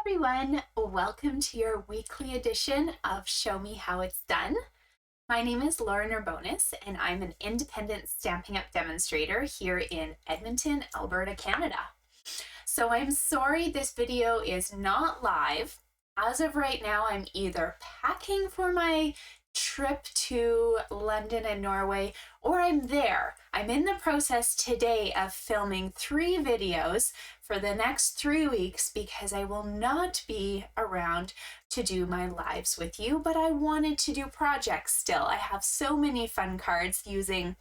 everyone, welcome to your weekly edition of Show Me How It's Done. My name is Lauren Urbonis and I'm an independent Stampin' Up! Demonstrator here in Edmonton, Alberta, Canada. So I'm sorry this video is not live. As of right now, I'm either packing for my trip to London and Norway, or I'm there. I'm in the process today of filming 3 videos for the next 3 weeks because I will not be around to do my lives with you, but I wanted to do projects still. I have so many fun cards using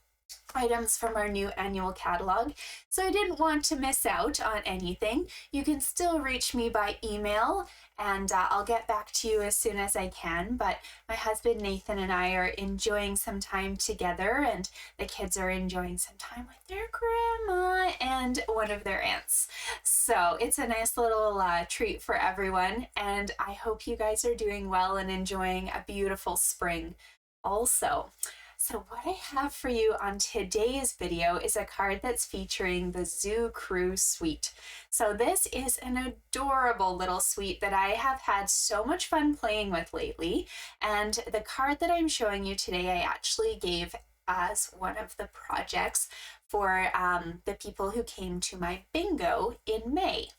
items from our new annual catalog, so I didn't want to miss out on anything. You can still reach me by email and I'll get back to you as soon as I can, but my husband Nathan and I are enjoying some time together, and the kids are enjoying some time with their grandma and one of their aunts. So it's a nice little treat for everyone, and I hope you guys are doing well and enjoying a beautiful spring also. So what I have for you on today's video is a card that's featuring the Zoo Crew suite. So this is an adorable little suite that I have had so much fun playing with lately. And the card that I'm showing you today, I actually gave as one of the projects for the people who came to my bingo in May.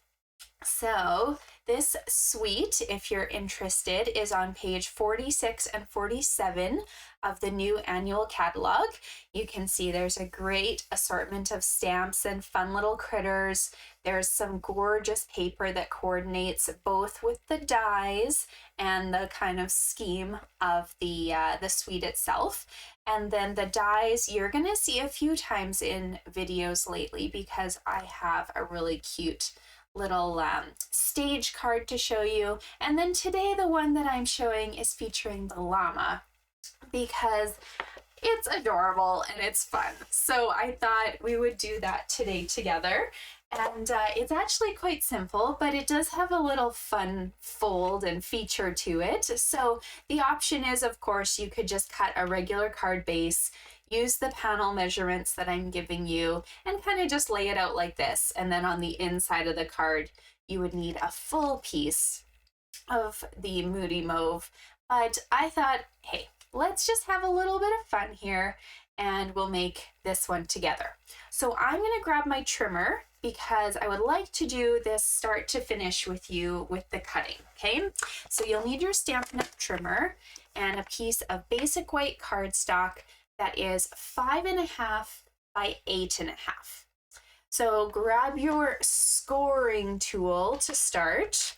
So this suite, if you're interested, is on page 46 and 47 of the new annual catalog. You can see there's a great assortment of stamps and fun little critters. There's some gorgeous paper that coordinates both with the dies and the kind of scheme of the suite itself. And then the dies you're going to see a few times in videos lately because I have a really cute little stage card to show you. And then today the one that I'm showing is featuring the llama because it's adorable and it's fun. So I thought we would do that today together. And it's actually quite simple, but it does have a little fun fold and feature to it. So the option is, of course, you could just cut a regular card base, use the panel measurements that I'm giving you, and kind of just lay it out like this. And then on the inside of the card, you would need a full piece of the Moody Mauve. But I thought, hey, let's just have a little bit of fun here and we'll make this one together. So I'm going to grab my trimmer because I would like to do this start to finish with you with the cutting, okay? So you'll need your Stampin' Up! Trimmer and a piece of basic white cardstock that is 5.5 by 8.5. So grab your scoring tool to start.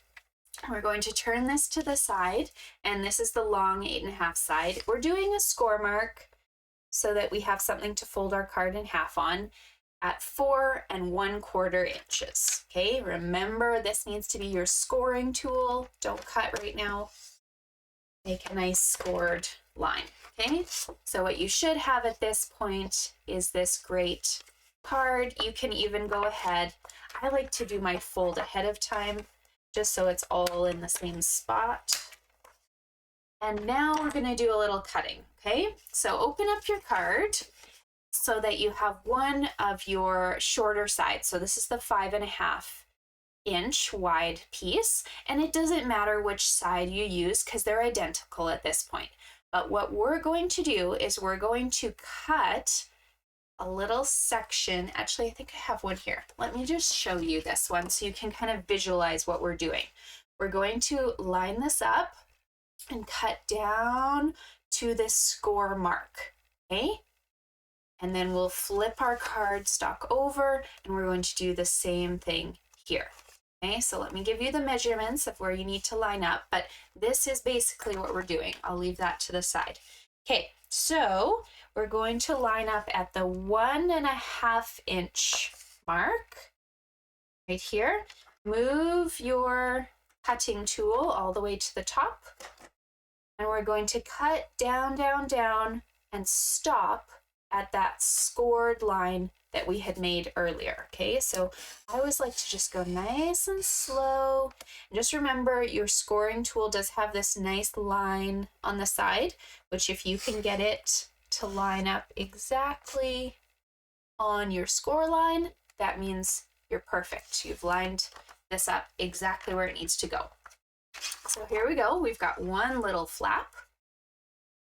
We're going to turn this to the side, and this is the long 8.5 side. We're doing a score mark so that we have something to fold our card in half on at 4 1/4 inches. Okay, remember this needs to be your scoring tool. Don't cut right now. Make a nice scored line. Okay, so what you should have at this point is this great card. You can even go ahead. I like to do my fold ahead of time just so it's all in the same spot. And now we're going to do a little cutting. Okay, so open up your card so that you have one of your shorter sides. So this is the 5.5 inch wide piece, and it doesn't matter which side you use because they're identical at this point. But what we're going to do is we're going to cut a little section. Actually, I think I have one here. Let me just show you this one so you can kind of visualize what we're doing. We're going to line this up and cut down to this score mark, okay? And then we'll flip our cardstock over and we're going to do the same thing here. Okay, so let me give you the measurements of where you need to line up, but this is basically what we're doing. I'll leave that to the side. Okay, so we're going to line up at the 1.5 inch mark right here. Move your cutting tool all the way to the top, and we're going to cut down, down, down, and stop at that scored line that we had made earlier. Okay, so I always like to just go nice and slow. And just remember your scoring tool does have this nice line on the side, which if you can get it to line up exactly on your score line, that means you're perfect. You've lined this up exactly where it needs to go. So here we go. We've got one little flap.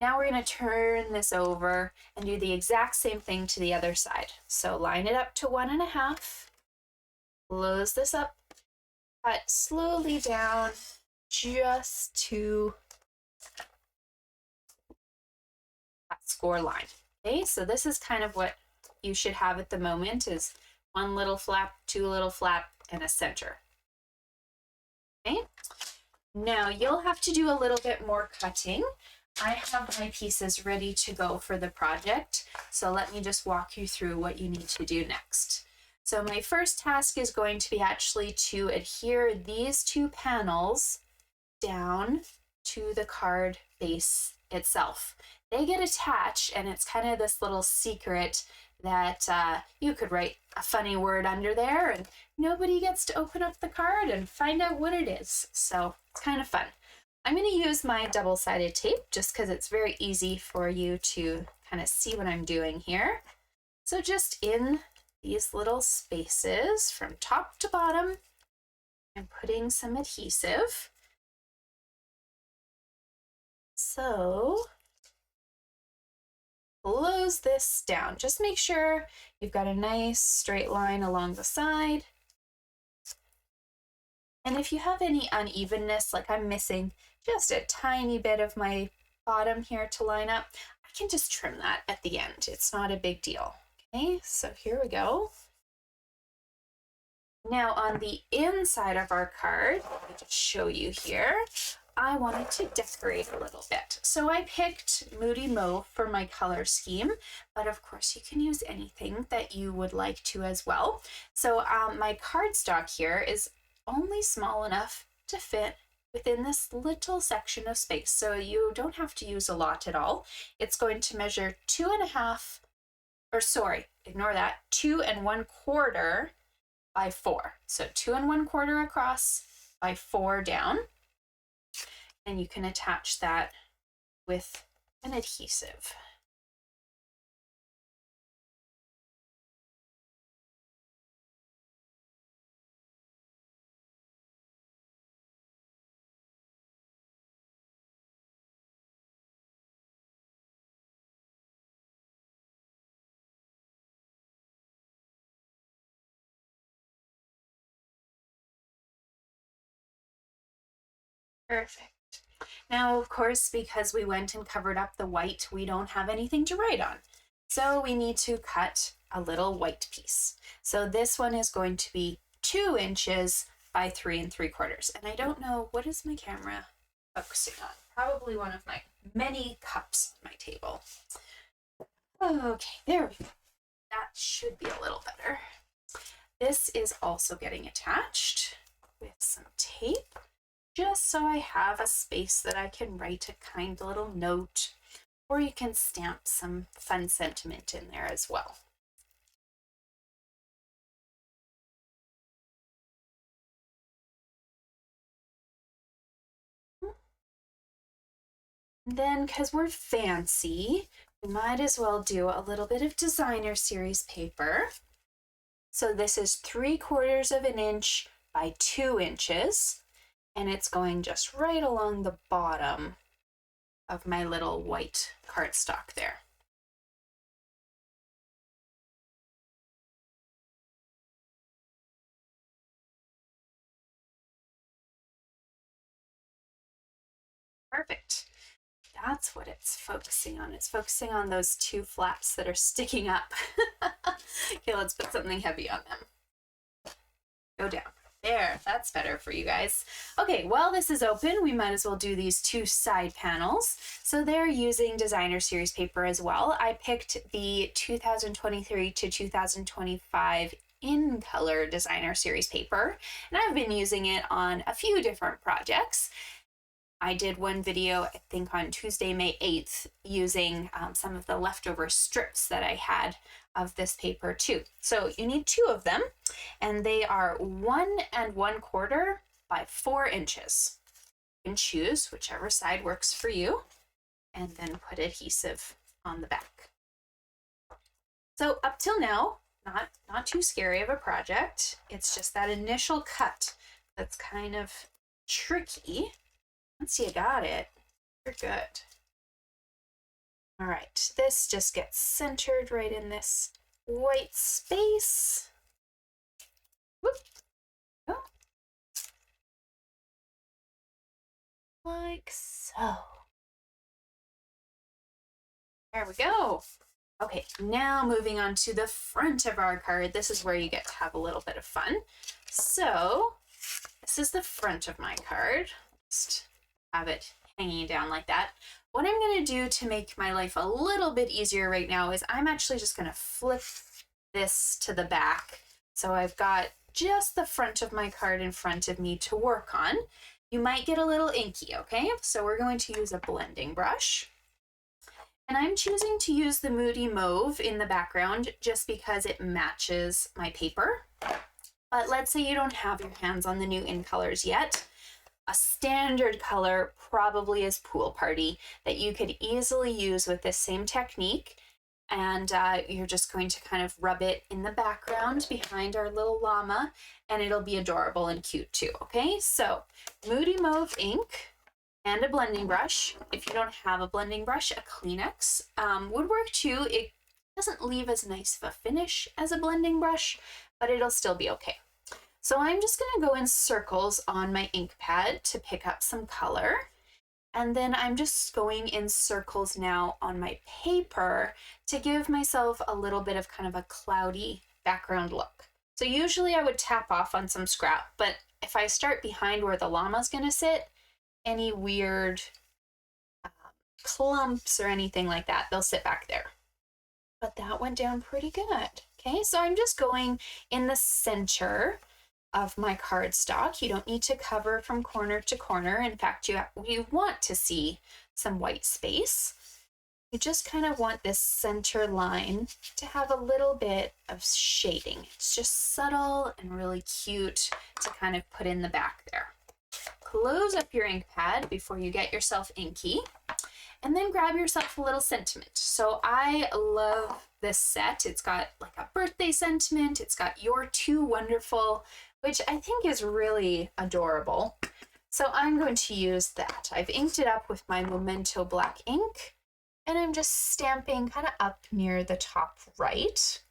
Now we're going to turn this over and do the exact same thing to the other side. So line it up to 1.5, close this up, cut slowly down just to that score line. Okay, so this is kind of what you should have at the moment, is one little flap, two little flap, and a center. Okay, now you'll have to do a little bit more cutting. I have my pieces ready to go for the project, so let me just walk you through what you need to do next. So my first task is going to be actually to adhere these two panels down to the card base itself. They get attached, and it's kind of this little secret that you could write a funny word under there and nobody gets to open up the card and find out what it is. So it's kind of fun. I'm going to use my double-sided tape just because it's very easy for you to kind of see what I'm doing here. So just in these little spaces from top to bottom, I'm putting some adhesive. So close this down. Just make sure you've got a nice straight line along the side. And if you have any unevenness, like I'm missing just a tiny bit of my bottom here to line up, I can just trim that at the end. It's not a big deal. Okay, so here we go. Now on the inside of our card, let me just show you here, I wanted to decorate a little bit. So I picked Moody Mauve for my color scheme, but of course you can use anything that you would like to as well. So my cardstock here is only small enough to fit within this little section of space. So you don't have to use a lot at all. It's going to measure 2.5, or sorry, ignore that, 2 1/4 by 4. So 2 1/4 across by 4 down. And you can attach that with an adhesive. Perfect. Now, of course, because we went and covered up the white, we don't have anything to write on. So we need to cut a little white piece. So this one is going to be 2 inches by 3 3/4. And I don't know, what is my camera focusing on? Probably one of my many cups on my table. Okay, there we go. That should be a little better. This is also getting attached with some tape, just so I have a space that I can write a kind little note, or you can stamp some fun sentiment in there as well. Then, because we're fancy, we might as well do a little bit of designer series paper. So this is 3/4 of an inch by 2 inches. And it's going just right along the bottom of my little white cardstock there. Perfect. That's what it's focusing on. It's focusing on those 2 flaps that are sticking up. Okay, let's put something heavy on them. Go down. There, that's better for you guys. Okay, while this is open, we might as well do these 2 side panels. So they're using designer series paper as well. I picked the 2023 to 2025 in color designer series paper, and I've been using it on a few different projects. I did one video, I think on Tuesday, May 8th, using some of the leftover strips that I had of this paper too. So you need 2 of them, and they are 1 1/4 by 4 inches. You can choose whichever side works for you, and then put adhesive on the back. So up till now, not too scary of a project. It's just that initial cut that's kind of tricky. Once you got it, you're good. All right, this just gets centered right in this white space. Whoop. Oh. Like so. There we go. Okay, now moving on to the front of our card. This is where you get to have a little bit of fun. So this is the front of my card. Just have it hanging down like that. What I'm going to do to make my life a little bit easier right now is I'm actually just going to flip this to the back. So I've got just the front of my card in front of me to work on. You might get a little inky, okay? So we're going to use a blending brush. And I'm choosing to use the Moody Mauve in the background just because it matches my paper. But let's say you don't have your hands on the new in colors yet. A standard color probably is Pool Party that you could easily use with this same technique. And you're just going to kind of rub it in the background behind our little llama, and it'll be adorable and cute too, okay? So Moody Mauve Ink and a blending brush. If you don't have a blending brush, a Kleenex would work too. It doesn't leave as nice of a finish as a blending brush, but it'll still be okay. So I'm just gonna go in circles on my ink pad to pick up some color. And then I'm just going in circles now on my paper to give myself a little bit of kind of a cloudy background look. So usually I would tap off on some scrap, but if I start behind where the llama's gonna sit, any weird clumps or anything like that, they'll sit back there. But that went down pretty good. Okay, so I'm just going in the center of my cardstock. You don't need to cover from corner to corner. In fact, you want to see some white space. You just kind of want this center line to have a little bit of shading. It's just subtle and really cute to kind of put in the back there. Close up your ink pad before you get yourself inky, and then grab yourself a little sentiment. So I love this set. It's got like a birthday sentiment. It's got "You're Too Wonderful," which I think is really adorable. So I'm going to use that. I've inked it up with my Memento Black Ink, and I'm just stamping kind of up near the top right.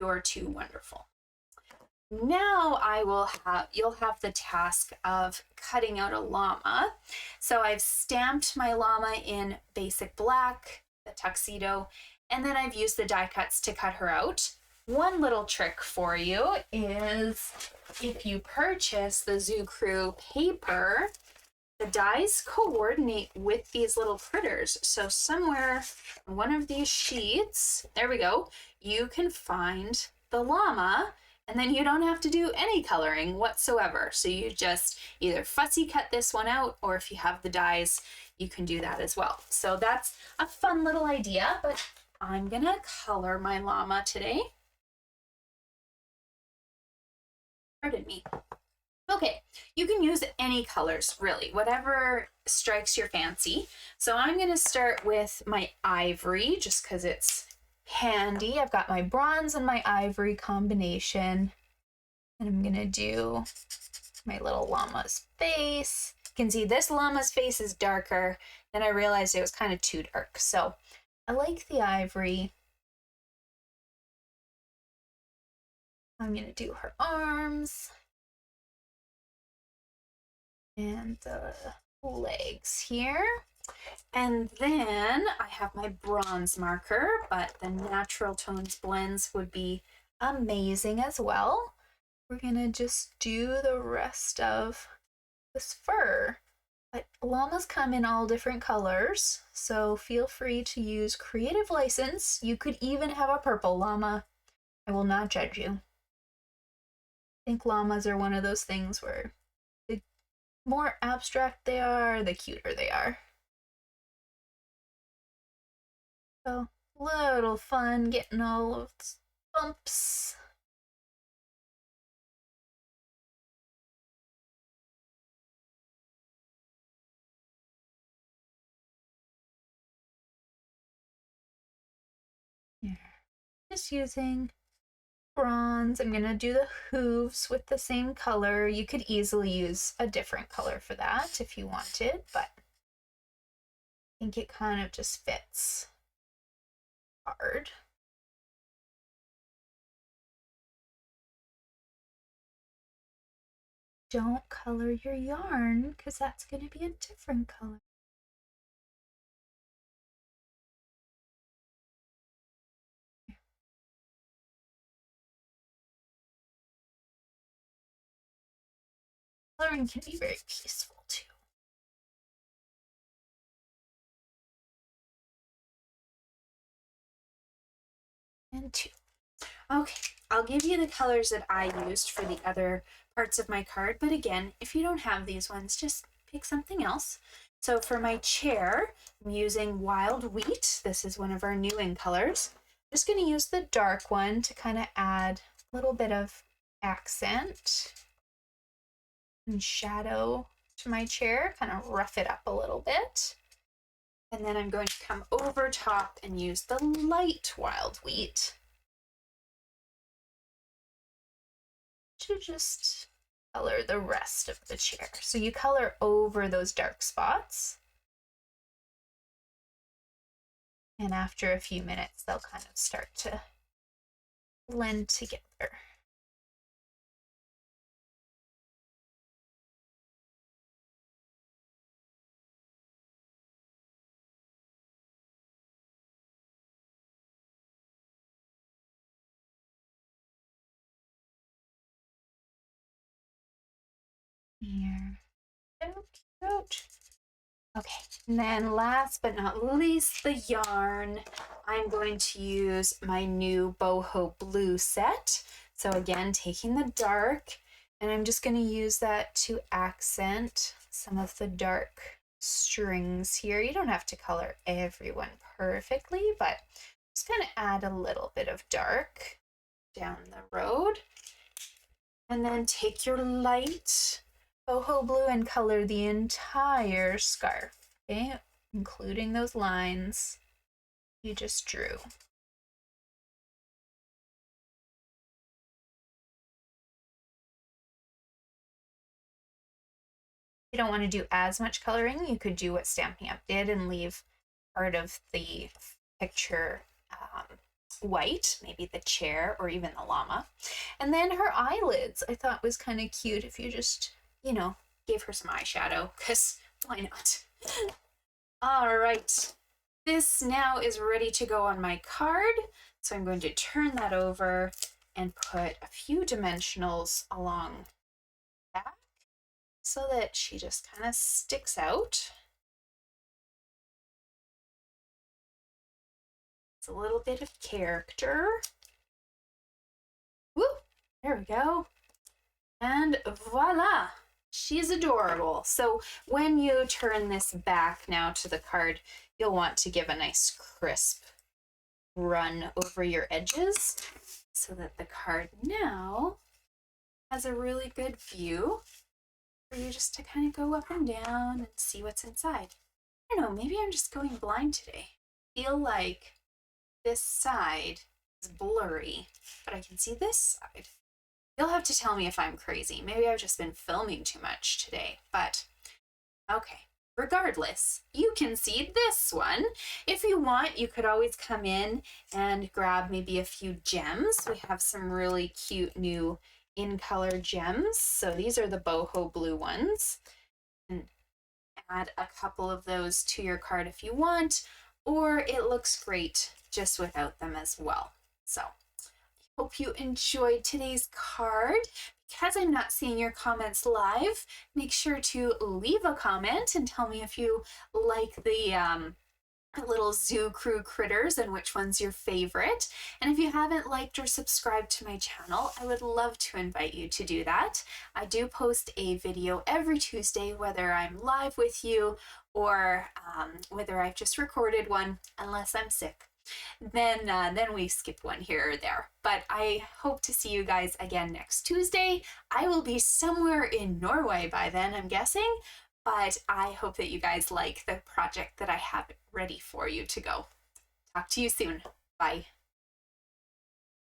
"You're too wonderful." Now you'll have the task of cutting out a llama. So I've stamped my llama in basic black, the tuxedo, and then I've used the die cuts to cut her out. One little trick for you is if you purchase the Zoo Crew paper, the dies coordinate with these little critters. So somewhere on one of these sheets, there we go, you can find the llama, and then you don't have to do any coloring whatsoever. So you just either fussy cut this one out, or if you have the dies, you can do that as well. So that's a fun little idea, but I'm gonna color my llama today. Pardon me. Okay, you can use any colors, really, whatever strikes your fancy. So I'm gonna start with my ivory, just because it's handy. I've got my bronze and my ivory combination, and I'm gonna do my little llama's face. You can see this llama's face is darker. Then I realized it was kind of too dark, so I like the ivory. I'm gonna do her arms and the legs here. And then I have my bronze marker, but the natural tones blends would be amazing as well. We're gonna just do the rest of this fur. But llamas come in all different colors, so feel free to use creative license. You could even have a purple llama. I will not judge you. I think llamas are one of those things where the more abstract they are, the cuter they are. So, little fun getting all of the bumps. Here. Just using bronze. I'm gonna do the hooves with the same color. You could easily use a different color for that if you wanted, but I think it kind of just fits hard. Don't color your yarn because that's going to be a different color. Coloring can be very peaceful too. And 2. Okay, I'll give you the colors that I used for the other parts of my card, but again, if you don't have these ones, just pick something else. So for my chair, I'm using Wild Wheat. This is one of our new in colors. I'm just going to use the dark one to kind of add a little bit of accent and shadow to my chair, kind of rough it up a little bit. And then I'm going to come over top and use the light Wild Wheat to just color the rest of the chair. So you color over those dark spots. And after a few minutes, they'll kind of start to blend together. Here. So cute. Okay, and then last but not least, the yarn. I'm going to use my new Boho blue set. So again, taking the dark, and I'm just going to use that to accent some of the dark strings here. You don't have to color everyone perfectly, but just kind of add a little bit of dark down the road. And then take your light Boho blue and color the entire scarf, okay? Including those lines you just drew. If you don't want to do as much coloring, you could do what Stampin' Up! Did and leave part of the picture white, maybe the chair or even the llama. And then her eyelids I thought was kind of cute if you just, you know, gave her some eyeshadow, because why not? All right, this now is ready to go on my card. So I'm going to turn that over and put a few dimensionals along that so that she just kind of sticks out. It's a little bit of character. Woo! There we go. And voila! She's adorable. So when you turn this back now to the card, you'll want to give a nice crisp run over your edges so that the card now has a really good view for you just to kind of go up and down and see what's inside. I don't know, maybe I'm just going blind today. I feel like this side is blurry, but I can see this side. You'll have to tell me if I'm crazy. Maybe I've just been filming too much today, but okay. Regardless, you can see this one. If you want, you could always come in and grab maybe a few gems. We have some really cute new in-color gems. So these are the Boho blue ones. And add a couple of those to your card if you want, or it looks great just without them as well. So hope you enjoyed today's card. Because I'm not seeing your comments live, make sure to leave a comment and tell me if you like the little zoo crew critters and which one's your favorite. And if you haven't liked or subscribed to my channel, I would love to invite you to do that. I do post a video every Tuesday, whether I'm live with you or whether I've just recorded one, unless I'm sick. Then we skip one here or there. But I hope to see you guys again next Tuesday. I will be somewhere in Norway by then, I'm guessing. But I hope that you guys like the project that I have ready for you to go. Talk to you soon. Bye.